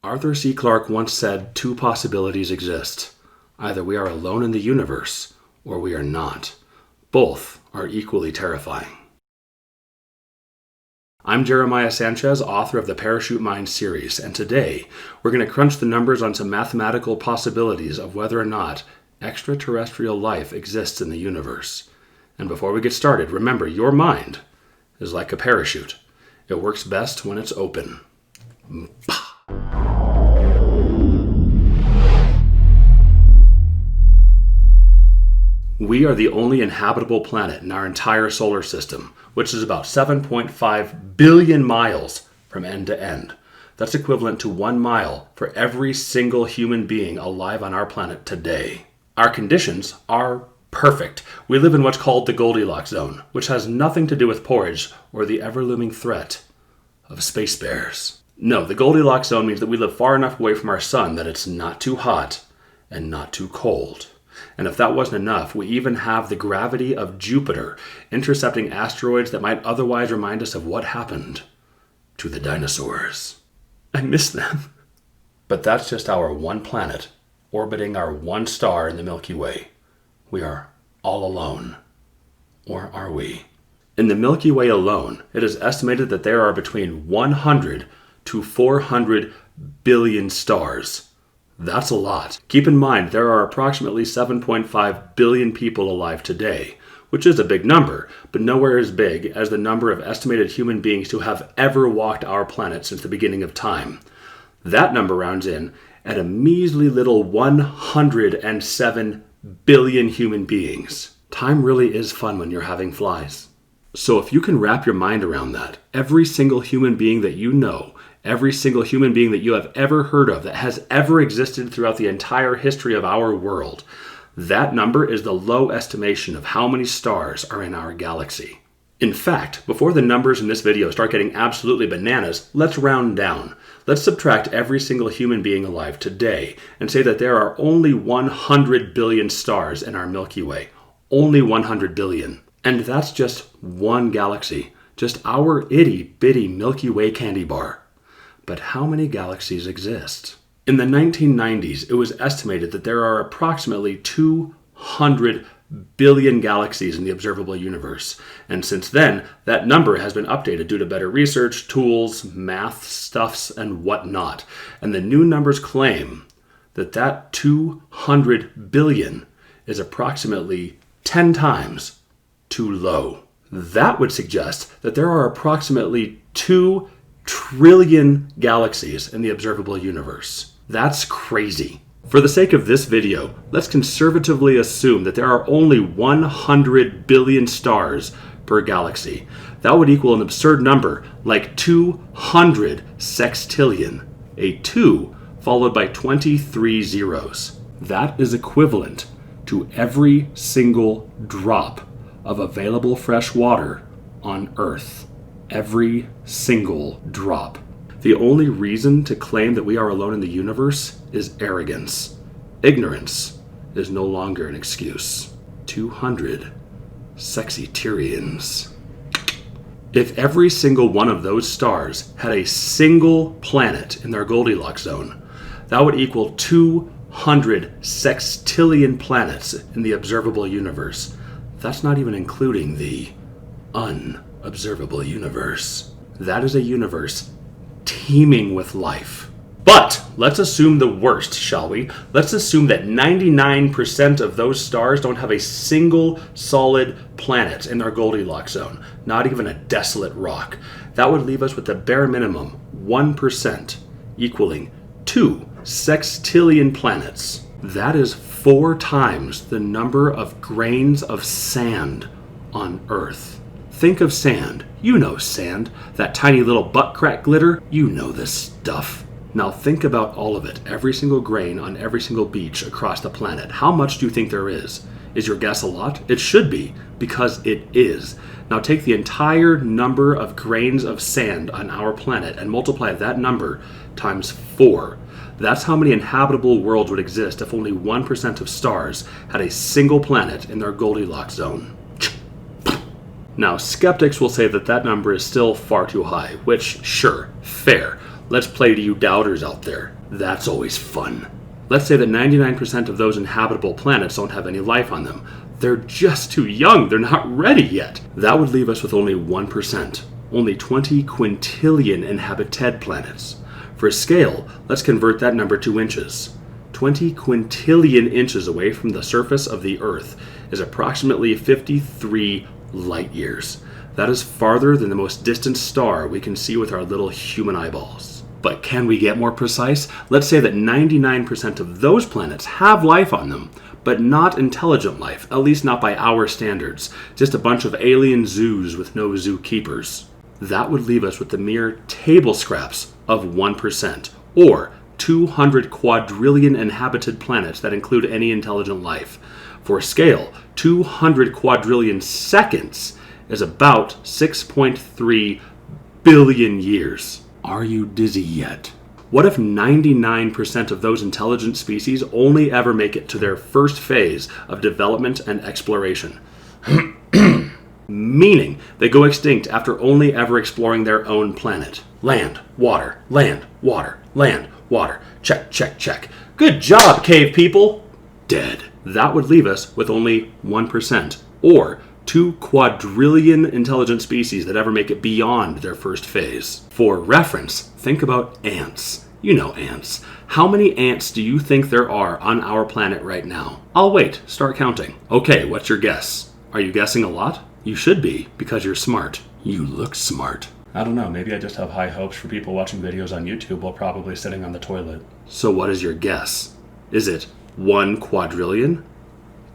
Arthur C. Clarke once said two possibilities exist. Either we are alone in the universe, or we are not. Both are equally terrifying. I'm Jeremiah Sanchez, author of the Parachute Mind series, and today we're going to crunch the numbers on some mathematical possibilities of whether or not extraterrestrial life exists in the universe. And before we get started, remember, your mind is like a parachute. It works best when it's open. We are the only inhabitable planet in our entire solar system, which is about 7.5 billion miles from end to end. That's equivalent to 1 mile for every single human being alive on our planet today. Our conditions are perfect. We live in what's called the Goldilocks zone, which has nothing to do with porridge or the ever-looming threat of space bears. No, the Goldilocks zone means that we live far enough away from our sun that it's not too hot and not too cold. And if that wasn't enough, we even have the gravity of Jupiter intercepting asteroids that might otherwise remind us of what happened to the dinosaurs. I miss them. But that's just our one planet, orbiting our one star in the Milky Way. We are all alone. Or are we? In the Milky Way alone, it is estimated that there are between 100 to 400 billion stars. That's a lot. Keep in mind, there are approximately 7.5 billion people alive today, which is a big number, but nowhere as big as the number of estimated human beings to have ever walked our planet since the beginning of time. That number rounds in at a measly little 107 billion human beings. Time really is fun when you're having flies. So if you can wrap your mind around that, every single human being that you know, every single human being that you have ever heard of that has ever existed throughout the entire history of our world, that number is the low estimation of how many stars are in our galaxy. In fact, before the numbers in this video start getting absolutely bananas, let's round down. Let's subtract every single human being alive today and say that there are only 100 billion stars in our Milky Way. Only 100 billion. And that's just one galaxy. Just our itty-bitty Milky Way candy bar. But how many galaxies exist? In the 1990s, it was estimated that there are approximately 200 billion galaxies in the observable universe. And since then, that number has been updated due to better research, tools, math stuffs, and whatnot. And the new numbers claim that 200 billion is approximately 10 times too low. That would suggest that there are approximately 2 trillion galaxies in the observable universe. That's crazy. For the sake of this video, let's conservatively assume that there are only 100 billion stars per galaxy. That would equal an absurd number like 200 sextillion, a 2 followed by 23 zeros. That is equivalent to every single drop of available fresh water on Earth. Every single drop. The only reason to claim that we are alone in the universe is arrogance. Ignorance is no longer an excuse. 200 sexyterians. If every single one of those stars had a single planet in their Goldilocks zone, that would equal 200 sextillion planets in the observable universe. That's not even including the unobservable universe. That is a universe teeming with life. But let's assume the worst, shall we? Let's assume that 99% of those stars don't have a single solid planet in their Goldilocks zone, not even a desolate rock. That would leave us with the bare minimum 1%, equaling 2 sextillion planets. That is 4 times the number of grains of sand on Earth. Think of sand. You know sand. That tiny little butt crack glitter. You know this stuff. Now think about all of it. Every single grain on every single beach across the planet. How much do you think there is? Is your guess a lot? It should be, because it is. Now take the entire number of grains of sand on our planet and multiply that number times 4. That's how many inhabitable worlds would exist if only 1% of stars had a single planet in their Goldilocks zone. Now, skeptics will say that that number is still far too high, which, sure, fair. let's play to you doubters out there. That's always fun. Let's say that 99% of those inhabitable planets don't have any life on them. They're just too young. They're not ready yet. That would leave us with only 1%. Only 20 quintillion inhabited planets. For scale, let's convert that number to inches. 20 quintillion inches away from the surface of the Earth is approximately 53 light years. That is farther than the most distant star we can see with our little human eyeballs. But can we get more precise? Let's say that 99% of those planets have life on them, but not intelligent life, at least not by our standards. Just a bunch of alien zoos with no zookeepers. That would leave us with the mere table scraps of 1%, or 200 quadrillion inhabited planets that include any intelligent life. For scale, 200 quadrillion seconds is about 6.3 billion years. Are you dizzy yet? What if 99% of those intelligent species only ever make it to their first phase of development and exploration? Meaning they go extinct after only ever exploring their own planet. Land, water, land, water, land, water. Check, check, check. Good job, cave people! Dead. That would leave us with only 1%, or 2 quadrillion intelligent species that ever make it beyond their first phase. For reference, think about ants. You know ants. How many ants do you think there are on our planet right now? I'll wait. Start counting. Okay, what's your guess? Are you guessing a lot? You should be, because you're smart. You look smart. I don't know, maybe I just have high hopes for people watching videos on YouTube while probably sitting on the toilet. So what is your guess? Is it 1 quadrillion?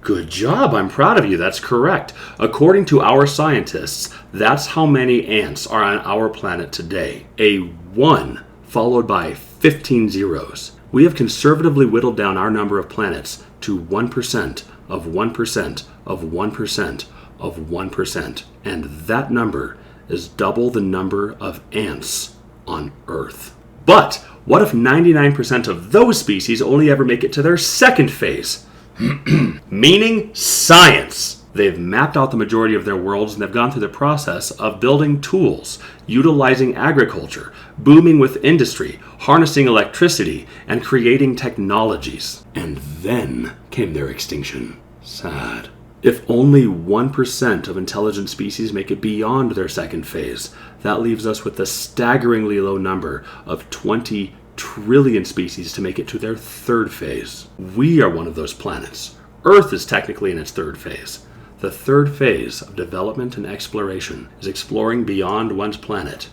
Good job, I'm proud of you, that's correct. According to our scientists, that's how many ants are on our planet today. A 1 followed by 15 zeros. We have conservatively whittled down our number of planets to 1% of 1% of 1% of 1%. And that number is double the number of ants on Earth. But what if 99% of those species only ever make it to their second phase? Meaning science. They've mapped out the majority of their worlds and they've gone through the process of building tools, utilizing agriculture, booming with industry, harnessing electricity, and creating technologies. And then came their extinction. Sad. If only 1% of intelligent species make it beyond their second phase, that leaves us with the staggeringly low number of 20 trillion species to make it to their third phase. We are one of those planets. Earth is technically in its third phase. The third phase of development and exploration is exploring beyond one's planet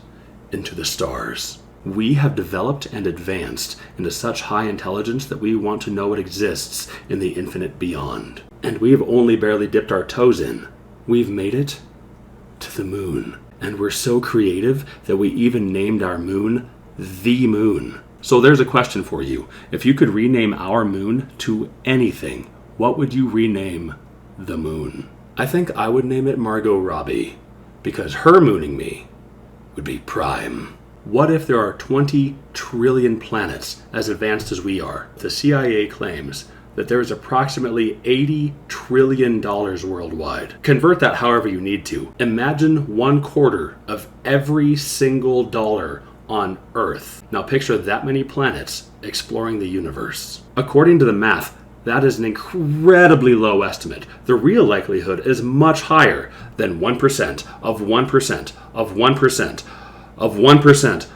into the stars. We have developed and advanced into such high intelligence that we want to know what exists in the infinite beyond. And we've only barely dipped our toes in. We've made it to the moon. And we're so creative that we even named our moon the Moon. So there's a question for you. If you could rename our moon to anything, what would you rename the moon? I think I would name it Margot Robbie, because her mooning me would be prime. What if there are 20 trillion planets as advanced as we are? The CIA claims that there is approximately $80 trillion worldwide. Convert that however you need to. Imagine 1/4 of every single dollar on Earth. Now picture that many planets exploring the universe. According to the math, that is an incredibly low estimate. The real likelihood is much higher than 1% of 1% of 1% of 1%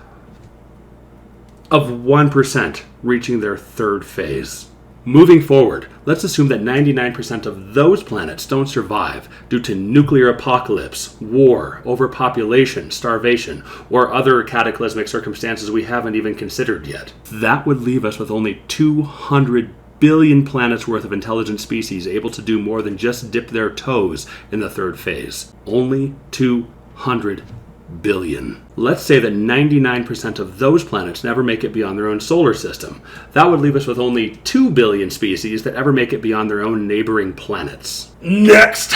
of 1% reaching their third phase. Moving forward, let's assume that 99% of those planets don't survive due to nuclear apocalypse, war, overpopulation, starvation, or other cataclysmic circumstances we haven't even considered yet. That would leave us with only 200 billion planets worth of intelligent species able to do more than just dip their toes in the third phase. Only 200 billion. Let's say that 99% of those planets never make it beyond their own solar system. That would leave us with only 2 billion species that ever make it beyond their own neighboring planets. Next!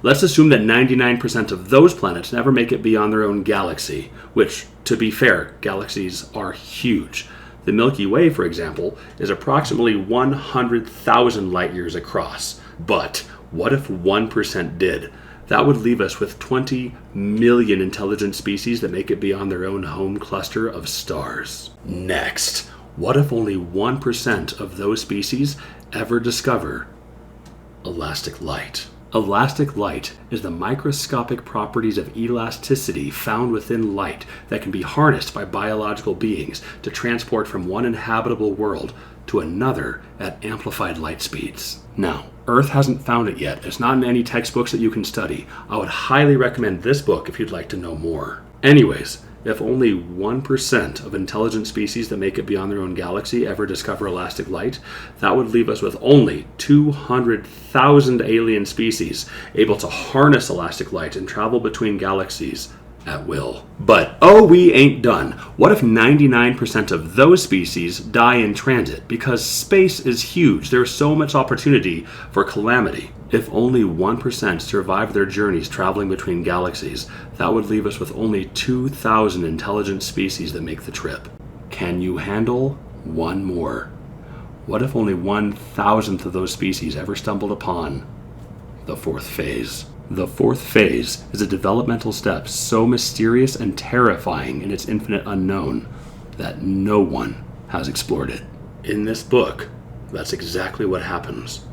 Let's assume that 99% of those planets never make it beyond their own galaxy, which, to be fair, galaxies are huge. The Milky Way, for example, is approximately 100,000 light years across. But what if 1% did? That would leave us with 20 million intelligent species that make it beyond their own home cluster of stars. Next, what if only 1% of those species ever discover elastic light? Elastic light is the microscopic properties of elasticity found within light that can be harnessed by biological beings to transport from one inhabitable world to another at amplified light speeds. Now, Earth hasn't found it yet. It's not in any textbooks that you can study. I would highly recommend this book if you'd like to know more. Anyways, if only 1% of intelligent species that make it beyond their own galaxy ever discover elastic light, that would leave us with only 200,000 alien species able to harness elastic light and travel between galaxies at will. But oh, we ain't done. What if 99% of those species die in transit? Because space is huge. There's so much opportunity for calamity. If only 1% survive their journeys traveling between galaxies, that would leave us with only 2,000 intelligent species that make the trip. Can you handle one more? What if only 1,000th of those species ever stumbled upon the fourth phase? The fourth phase is a developmental step so mysterious and terrifying in its infinite unknown that no one has explored it. In this book, that's exactly what happens.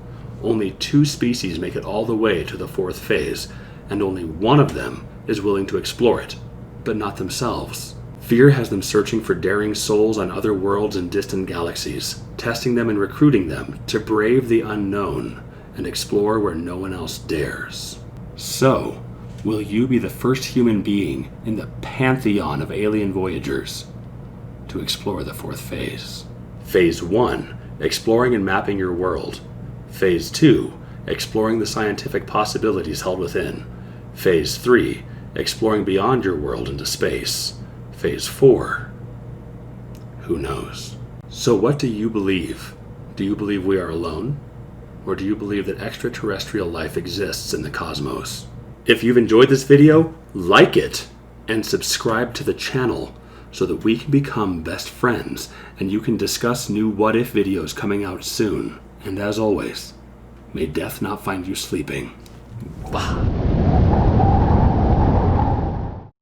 Only 2 species make it all the way to the fourth phase, and only one of them is willing to explore it, but not themselves. Fear has them searching for daring souls on other worlds and distant galaxies, testing them and recruiting them to brave the unknown and explore where no one else dares. So, will you be the first human being in the pantheon of alien voyagers to explore the fourth phase? Phase 1, exploring and mapping your world. Phase 2, exploring the scientific possibilities held within. Phase 3, exploring beyond your world into space. Phase 4, who knows? So what do you believe? Do you believe we are alone? Or do you believe that extraterrestrial life exists in the cosmos? If you've enjoyed this video, like it and subscribe to the channel so that we can become best friends and you can discuss new what if videos coming out soon. And as always, may death not find you sleeping. Bah.